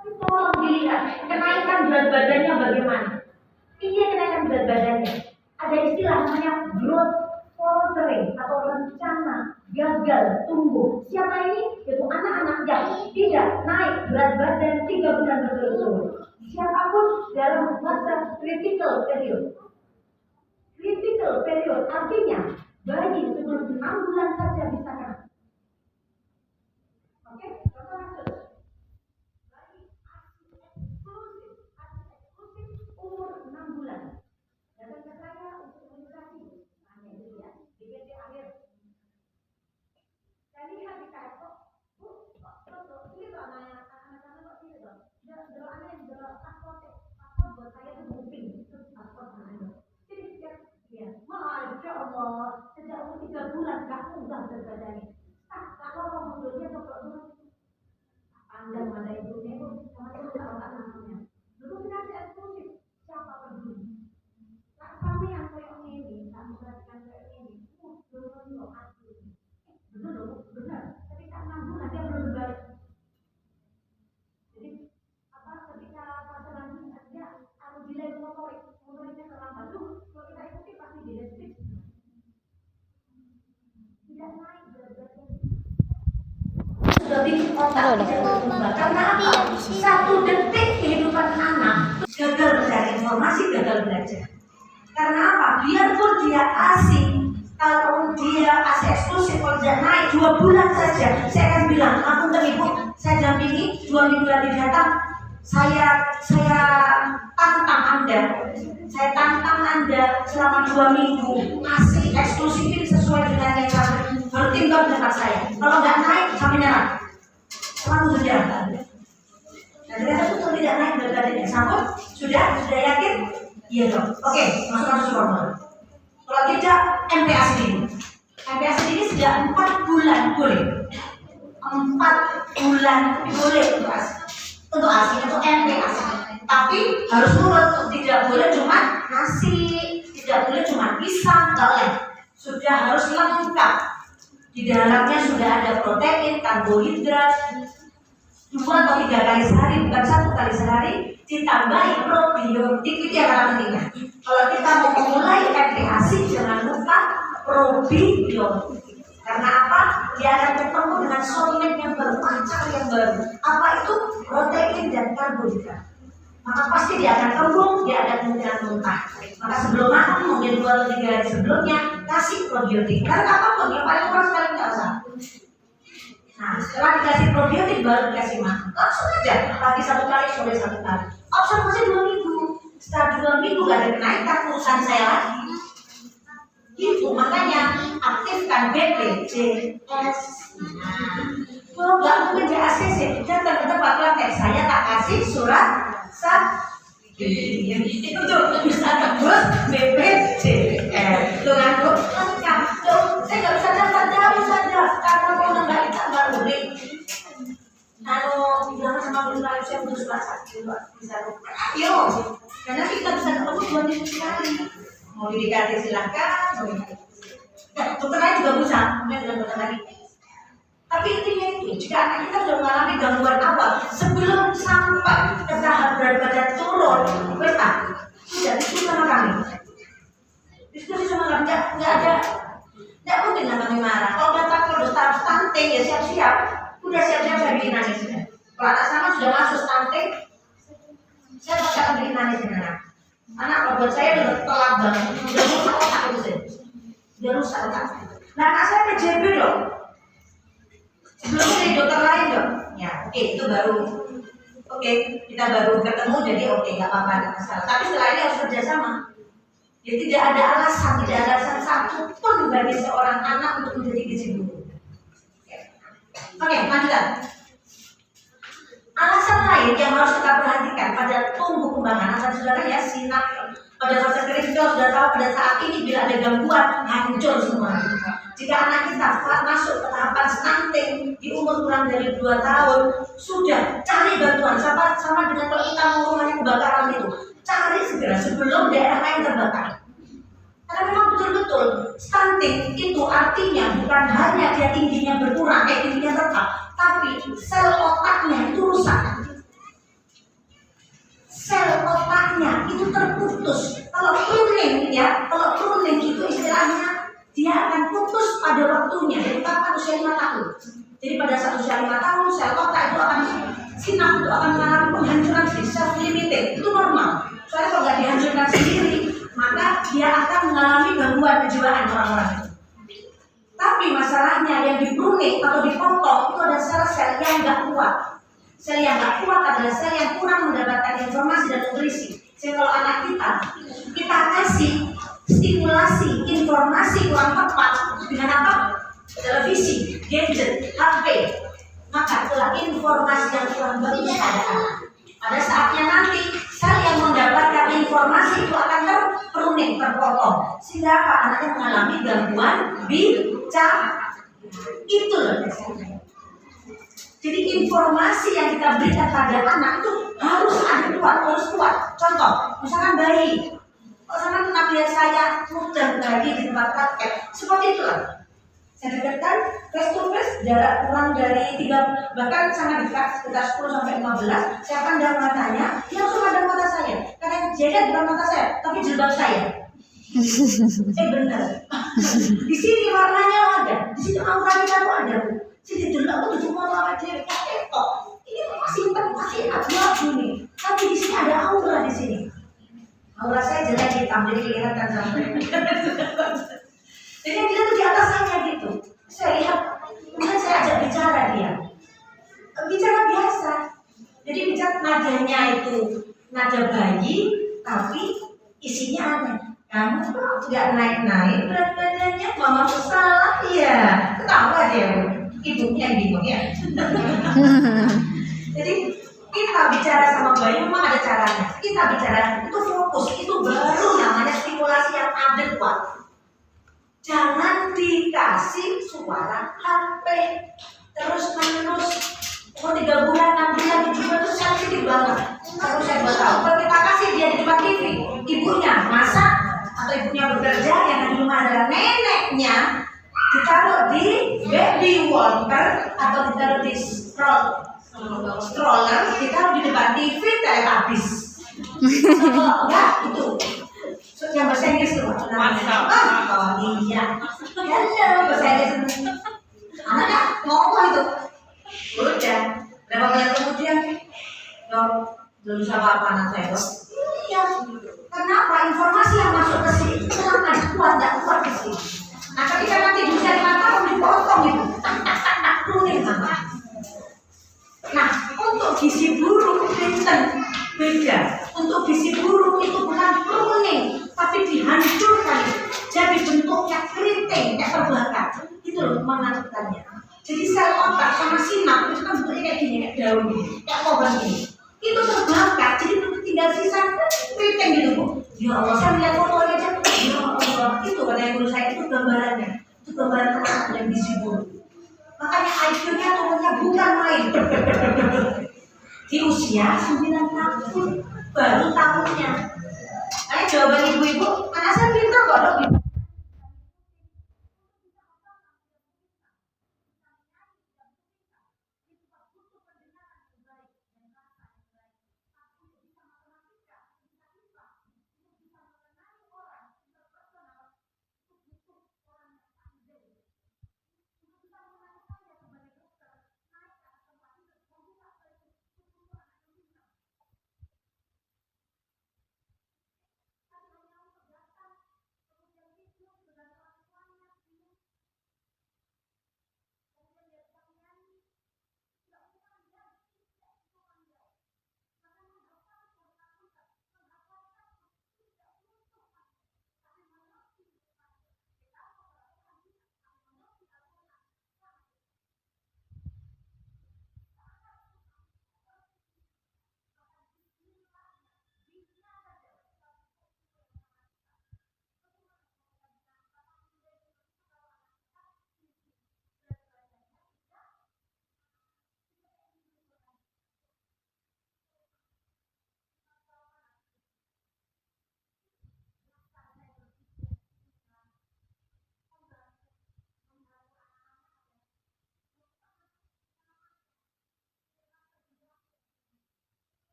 Tapi tolong dilihat kenaikan berat badannya bagaimana. Ini kenaikan berat badannya. Ada istilah namanya growth faltering atau rencana gagal tumbuh. Siapa ini? Yaitu anak-anak yang tidak naik berat badan 3 bulan berturut-turut. Siapapun dalam masa critical period. Critical period artinya bayi sebelum 6 bulan saja bisa kena. Oke, contoh kasus. Bayi eksklusif umur 6 bulan. Datang ke saya untuk imunisasi. Hanya itu ya, DPT akhir. Saya lihat di kayak kok, Bu, ini tuh anak-anak kok ini tuh. Doa yang paspor buat saya tuh booking, itu paspor anak. Jadi ya, Masya Allah, sejak umur 3 bulan gak mudah berbadani. Kalau mundurnya tuh kok dulu pandang pada ibunya itu sama itu anaknya. Dulu kita eksklusif, siapa peduli? Kami yang kayak ini, kami perhatikan kayak ini, belum asli. Benar. Tapi karena 6 bulan dia belum berbalik. Jadi ketika fase lanjut dia harus delay motoriknya terlambat tuh. Kalau kita ikuti pasti delay speech. Tidak naik berat-beratnya. Sudah bikin otak tidak berubah. Karena apa? 1 detik kehidupan anak gagal mencari informasi, gagal belajar. Karena apa? Biarpun dia asing, kalau dia asing eksklusif, kalau dia naik 2 bulan saja, saya akan bilang, aku ibu, saya dampingi 2 minggu lagi datang, saya tantang Anda selama 2 minggu asing eksklusif ini sesuai dengan yang kami baru tinggal di tempat saya. Kalau nggak naik, kami nyerah. Selalu sudah. Dan ternyata itu tidak naik berat badannya. Sambut, sudah yakin? Iya dong. Oke, masuk normal. Kalau tidak, MPA sendiri. MPA sendiri sudah 4 bulan boleh. 4 bulan boleh untuk ASI, untuk MPA. Tapi harus nurut, tidak boleh cuma nasi, tidak boleh cuma pisang, nggak boleh. Sudah harus lengkap. Di dalamnya sudah ada protein, karbohidrat, 2 atau 3 kali sehari, bukan 1 kali sehari, ditambahi probiotik. Itu yang paling pentingnya. Kalau kita mau memulai MPASI, jangan lupa probiotik. Karena apa? Dia akan bertemu dengan soulmate yang baru, pacar yang baru. Apa itu? Protein dan karbohidrat. Maka pasti dia akan kembung, dia akan kemungkinan muntah. Maka sebelum makan, mungkin 2 atau 3 hari sebelumnya, kasih probiotik. Karena apapun, yang paling murah sekali nggak usah. Nah, setelah dikasih probiotik baru dikasih makan. Langsung aja, pagi 1 kali, sore 1 kali. Observasi 2 minggu. Setelah 2 minggu gak ada kenaikan, urusan saya lagi. Itu makanya aktifkan BPJS. Kalau nggak mungkin JACC, datang ke tempat praktek saya tak kasih surat sakit. Itu tuh bisa tembus BPJS. Tuh kan tuh, saya nggak bisa dapat jauh saja karena mau nambah kita baru beli. Kalau bilang sama beli saya butuh surat sakit, bisa dokter. Ayo, karena kita bisa ketemu 2 minggu sekali. Mau didekati silahkan, dokter lain juga bisa, kemudian dengan dokter lagi. Tapi intinya itu, jika anak kita sudah mengalami gangguan awal, sebelum sampai ke tahap berat badan turun, sudah diskusi sama kami. Diskusi sama kami, nggak mungkin namanya marah. Kalau udah tahap stunting ya siap-siap, udah siap-siap saya bikin nangis. Kalau anak sama sudah masuk stunting, saya pasti akan bikin nangis dengan anak. Anak kalau buat saya udah telat banget, udah rusak otak itu sih, udah rusak otak. Nah, anak saya PJB dong. Sebelumnya dari dokter lain dong. Ya, oke, itu baru. Oke, kita baru ketemu jadi oke, nggak apa-apa, nggak masalah. Tapi setelah ini harus kerjasama. Ya tidak ada alasan satu pun bagi seorang anak untuk menjadi gizi buruk. Oke, lanjutkan. Alasan lain yang harus kita perhatikan pada tumbuh kembang anak, saudara ya, sinak pada fase kritikal sudah tahu pada saat ini bila ada gangguan hancur semua. Jika anak kita masuk ke tahapan stunting di umur kurang dari 2 tahun, sudah cari bantuan sama dengan kalau kita mau rumahnya kebakaran itu, cari segera sebelum daerah lain terbakar. Karena memang betul-betul stunting itu artinya bukan hanya dia tingginya berkurang, tingginya tetap, tapi sel otaknya itu rusak. putus. Kalau pruning ya, kalau pruning itu istilahnya dia akan putus pada waktunya. Jadi kapan usia 5 tahun. Jadi pada saat usia 5 tahun sel otak itu akan sinap itu akan mengalami penghancuran self limited. Itu normal. Soalnya kalau nggak dihancurkan sendiri, maka dia akan mengalami gangguan kejiwaan orang-orang itu. Tapi masalahnya yang di pruning atau dipotong itu ada sel-sel yang nggak kuat. Sel yang nggak kuat adalah sel yang kurang mendapatkan informasi dan nutrisi. Jadi kalau anak kita kasih stimulasi informasi kurang tepat dengan apa? Televisi, gadget, HP, maka itulah informasi yang kurang bagus pada anak. Pada saatnya nanti sel yang mendapatkan informasi itu akan terpruning, terpotong, sehingga apa? Anaknya mengalami gangguan bicara. Itu loh dasarnya. Jadi informasi yang kita berikan pada anak itu harus adekuat, harus kuat. Contoh, misalkan bayi, misalkan pernah lihat saya mudah bayi di tempat praktek, seperti itulah. Saya dekatkan face to face, jarak kurang dari 3, bahkan sangat dekat, sekitar 10 sampai 15. Saya pandang matanya, dia langsung pandang mata saya. Karena jaga bukan mata saya, tapi jilbab saya. Benar. Di sini warnanya ada, di sini aura kita tuh ada. Jadi dulu aku tuh cuma lawan dia kok. Ini masih abu-abu nih. Tapi di sini ada aura di sini. Aura saya jelek hitam, jadi kelihatan sampai. Jadi yang dia tuh di atas saya gitu. Saya lihat, kemudian saya ajak bicara dia. Bicara biasa. Jadi bicara nadanya itu nada bayi, tapi isinya aneh. Kamu kok nggak naik-naik berat badannya? Mama tuh salah ya. Ketawa dia. Ibunya yang bingung ya. Jadi kita bicara sama bayi memang ada caranya. Kita bicara itu fokus, itu baru namanya stimulasi yang adekuat. Jangan dikasih suara HP terus menerus. Mau 3 bulan, 6 bulan, 7 bulan itu sensitif banget. Kalau saya tahu, kalau kita kasih dia di depan TV, ibunya masak atau ibunya bekerja, yang di rumah adalah neneknya, ditaruh di baby walker atau ditaruh di stroller, ditaruh di depan TV, televisi. Kalau enggak itu yang bahasa Inggris itu iya, halo bahasa Inggris. Anaknya ngomong itu, udah berapa bulan kemudian, belum bisa apa-apa anak saya. Iya, kenapa informasi yang masuk ke sini kurang kuat, tidak kuat di sini. Nah, ketika nanti di usia 5 tahun dipotong itu, pruning sama. Nah, untuk gizi buruk beda. Untuk gizi buruk itu bukan pruning, tapi dihancurkan. Jadi bentuknya keriting, kayak terbakar. Itu loh menentukannya. Jadi sel otak sama sinap itu kan bentuknya kayak gini, kayak daun, kayak lubang gini. Itu terbakar, jadi tinggal sisa keriting gitu bu. Ya Allah, saya lihat fotonya aja. Ya Allah, itu katanya guru saya, itu gambarannya. Itu gambaran anak yang gizi buruk. Makanya IQ-nya turunnya bukan main. Di usia 9 tahun baru tahunnya. Ayo jawaban ibu-ibu, anak saya pintar kok dok.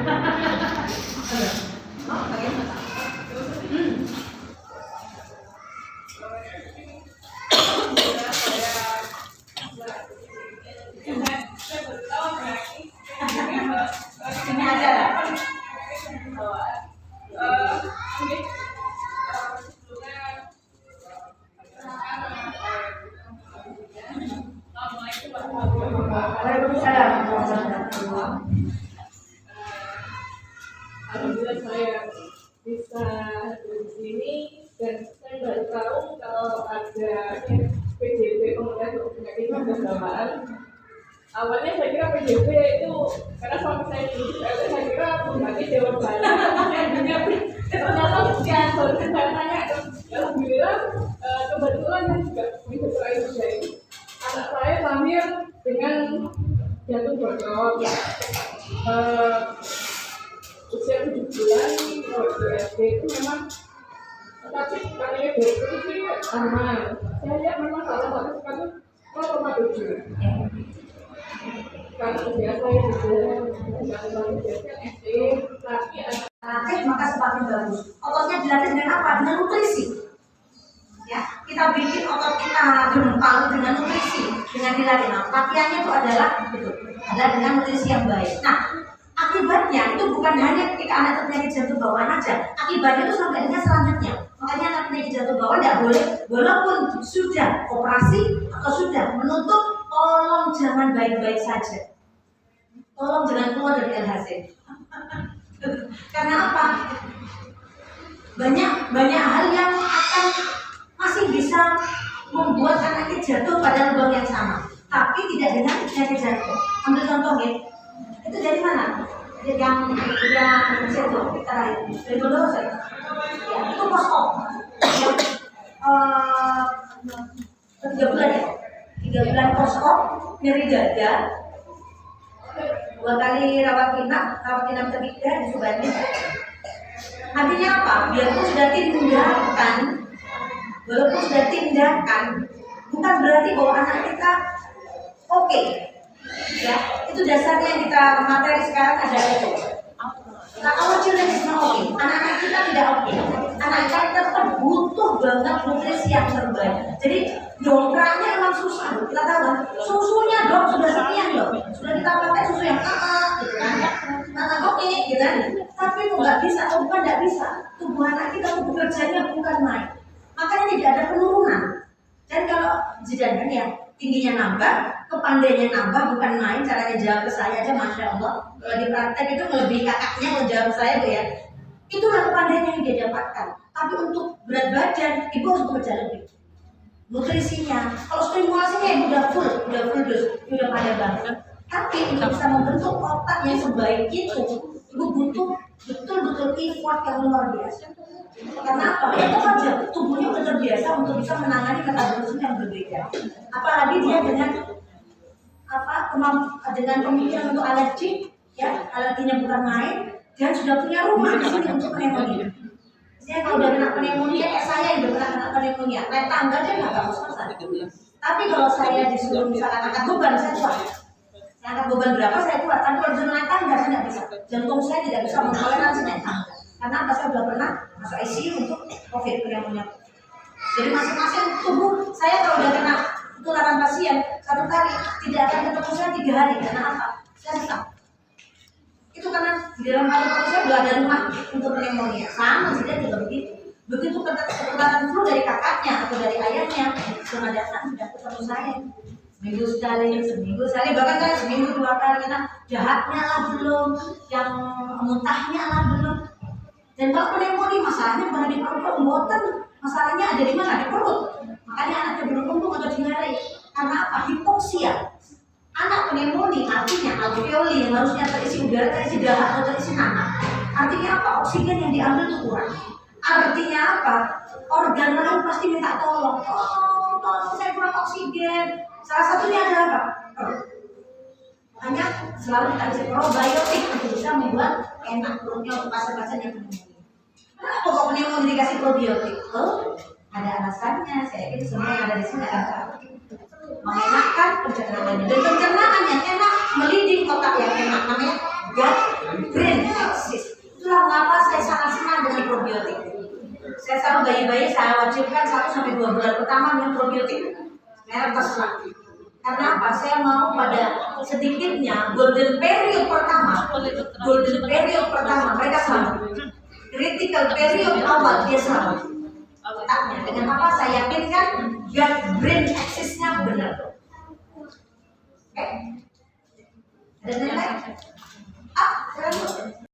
Oh, bagaimana? Ini aja lah. Alhamdulillah saya bisa di sini dan saya baru tahu kalau ada PJB pemuda untuk penyakit bawaan. Awalnya saya kira PJB itu karena suami saya dulu saya kira penyakit Jawa Barat. Ternyata sekian baru saya tanya. Alhamdulillah kebetulan saya juga mengikuti itu. Anak saya lahir dengan jantung bocor. Usia 7 bulan waktu SD itu memang, tapi kalian berikut sih aman. Saya lihat memang salah satu sekali 0,7. Karena usia saya juga biasanya SD, tapi latih maka semakin bagus. Ototnya dilatih dengan apa? Dengan nutrisi. Ya, kita bikin otot kita gempal dengan nutrisi, dengan dilatih. Nah, latihannya itu adalah dengan nutrisi yang baik. Nah, akibatnya itu bukan hanya ketika anak terpenyakit jantung bawaan aja, akibatnya itu sampai dengan selanjutnya. Makanya anak penyakit jantung bawaan tidak boleh, walaupun sudah operasi atau sudah menutup, tolong jangan baik-baik saja. Tolong jangan keluar dari LHC. Karena apa? Banyak hal yang akan masih bisa membuat anak jatuh pada lubang yang sama, tapi tidak dengan penyakit jantung. Ambil contoh ya. Itu dari mana? Yang situ terakhir dari dulu saya. Ya, itu post op. 3 bulan ya. 3 bulan post op, nyeri dada. 2 kali rawat inap ketiga di Subandi. Artinya apa? Biarpun sudah tindakan, walaupun sudah tindakan, bukan berarti bahwa anak kita oke. Ya, itu dasarnya yang kita materi sekarang ada itu. Nah, our children is not okay. Anak-anak kita tidak oke. Anak kita tetap butuh banget nutrisi yang terbaik. Jadi dongkraknya emang susah. Kita tahu kan, susunya dok sudah sekian dok. Sudah kita pakai susu yang gitu kan. Nah, oke, gitu kan. Tapi itu nggak bisa, bukan nggak bisa. Tubuh anak kita bekerjanya bukan main. Makanya tidak ada penurunan. Dan kalau jidan ya tingginya nambah, kepandainya nambah, bukan main. Caranya jawab ke saya aja, masya Allah. Kalau di praktek itu melebihi kakaknya kalau jawab ke saya bu ya. Itulah kepandainya yang dia dapatkan. Tapi untuk berat badan, ibu harus bekerja lebih. Nutrisinya, kalau stimulasinya ibu udah full dose, udah pandai banget. Tapi untuk bisa membentuk otak yang sebaik itu, ibu butuh betul-betul effort yang luar biasa. Karena apa? Itu aja tubuhnya udah terbiasa untuk bisa menangani metabolisme yang berbeda. Apalagi dia dengan dengan pemikiran untuk alergi, ya alerginya bukan main, dan sudah punya rumah di sini untuk pneumonia. Saya kalau udah kena pneumonia, kayak saya yang udah kena pneumonia, naik tangga dia nggak ngos-ngosan. Tapi kalau saya disuruh misalkan angkat beban, saya kuat. Saya angkat beban berapa saya kuat. Tapi kalau disuruh naik tangga saya nggak bisa. Jantung saya tidak bisa mentoleransi naik tangga. Karena apa? Saya sudah pernah masuk ICU untuk COVID pneumonia. Jadi masing-masing tubuh saya kalau udah kena ketularan pasien 1 kali tidak akan ketemu saya 3 hari. Karena apa? Saya stuck. Itu karena di dalam paru-paru saya sudah ada rumah untuk pneumonia. Sama sih dia juga begitu. Begitu ketularan flu dari kakaknya atau dari ayahnya, sudah datang sudah ketemu saya. Seminggu sekali, bahkan saya seminggu 2 kali. Kita jahatnya lah belum, yang muntahnya lah belum. Dan kalau pneumonia masalahnya bukan di paru-paru, mboten. Masalahnya ada di mana? Di perut. Makanya anak cenderung kembung atau diare. Karena apa? Hipoksia. Anak pneumonia artinya alveoli yang harusnya terisi udara, terisi dahak atau terisi nanah. Artinya apa? Oksigen yang diambil itu kurang. Artinya apa? Organ lain pasti minta tolong. Tolong saya kurang oksigen. Salah satunya adalah apa? Makanya selalu kita kasih probiotik untuk bisa membuat enak perutnya untuk pasien-pasien yang pneumonia. Kenapa kok pneumonia dikasih probiotik? Ada alasannya. Saya yakin semua yang ada di sini akan tahu. Mengenakkan pencernaannya, dan pencernaan yang enak melindungi otak yang enak, namanya gut brain probiotik merek terserah. Karena apa? Saya mau pada sedikitnya golden period pertama mereka selamat. Critical period awal dia selamat. Otaknya dengan apa? Saya yakinkan gut brain axis-nya benar. Oke? Ada yang lain?